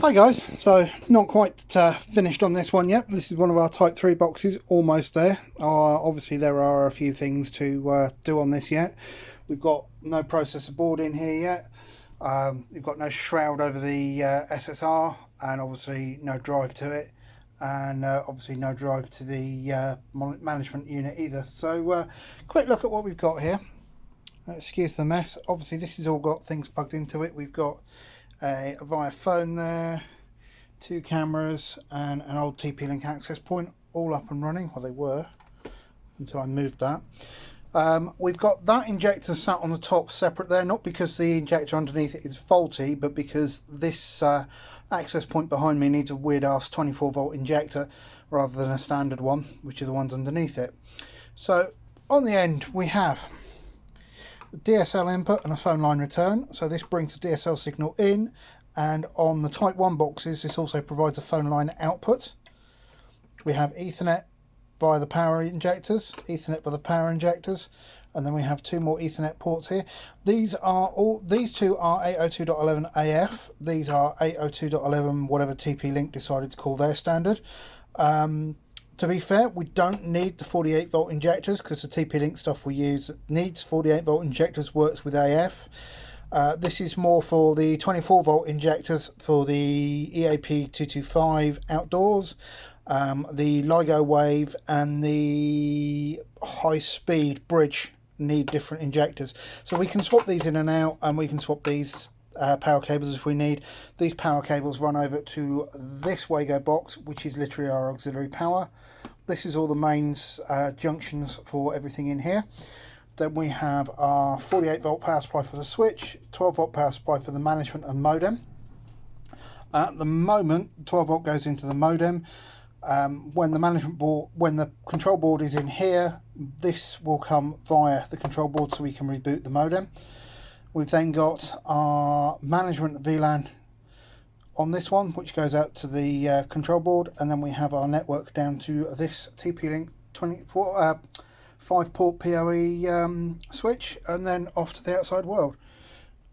Hi guys, so not quite finished on this one yet. This is one of our Type 3 boxes, almost there. Obviously there are a few things to do on this yet. We've got no processor board in here yet. We've got no shroud over the SSR, and obviously no drive to it, and obviously no drive to the management unit either. So quick look at what we've got here. Excuse the mess. Obviously this has all got things plugged into it. We've got a via phone there, two cameras, and an old TP-Link access point, all up and running. Well, they were until I moved that. We've got that injector sat on the top separate there, not because the injector underneath it is faulty, but because this access point behind me needs a weird ass 24 volt injector rather than a standard one, which are the ones underneath it. So on the end we have DSL input and a phone line return. So this brings the DSL signal in, and on the Type 1 boxes this also provides a phone line output. We have Ethernet by the power injectors, Ethernet by the power injectors, and then we have two more Ethernet ports here. These two are 802.11 AF. These are 802.11 whatever TP-Link decided to call their standard. To be fair, we don't need the 48 volt injectors because the TP-Link stuff we use needs 48 volt injectors, works with AF. This is more for the 24 volt injectors for the EAP 225 outdoors, the LIGO Wave and the high speed bridge need different injectors. So we can swap these in and out, and we can swap these power cables if we need. These power cables run over to this Wago box, which is literally our auxiliary power. This is all the mains junctions for everything in here. Then we have our 48 volt power supply for the switch, 12 volt power supply for the management and modem. At the moment 12 volt goes into the modem. When the control board is in here, this will come via the control board so we can reboot the modem. We've then got our management VLAN on this one, which goes out to the control board, and then we have our network down to this TP-Link 5-port PoE switch, and then off to the outside world.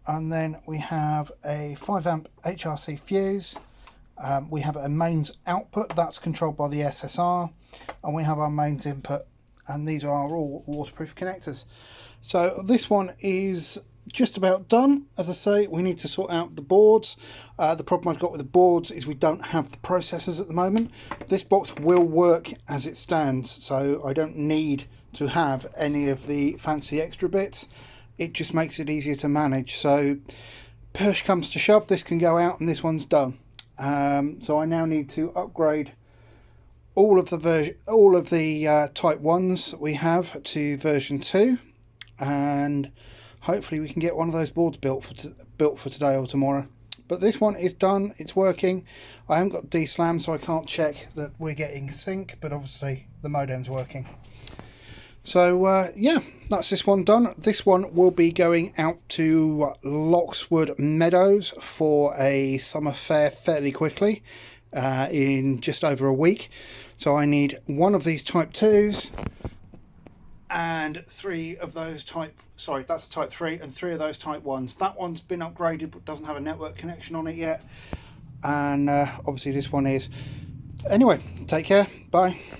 And then we have a 5 amp HRC fuse. We have a mains output that's controlled by the SSR, and we have our mains input, and these are all waterproof connectors. So this one is just about done. As I say, we need to sort out the boards. The problem I've got with the boards is we don't have the processors at the moment. This box will work as it stands, so I don't need to have any of the fancy extra bits. It just makes it easier to manage. So push comes to shove, this can go out and this one's done. So I now need to upgrade all of the Type 1s we have to version 2, and hopefully we can get one of those boards built for today or tomorrow. But this one is done, it's working. I haven't got DSLAM, so I can't check that we're getting sync, but obviously the modem's working. So yeah, that's this one done. This one will be going out to Loxwood Meadows for a summer fair fairly quickly, in just over a week. So I need one of these Type 2s and three of those that's a Type 3 and three of those Type 1s. That one's been upgraded but doesn't have a network connection on it yet, and obviously this one is. Anyway, take care, bye.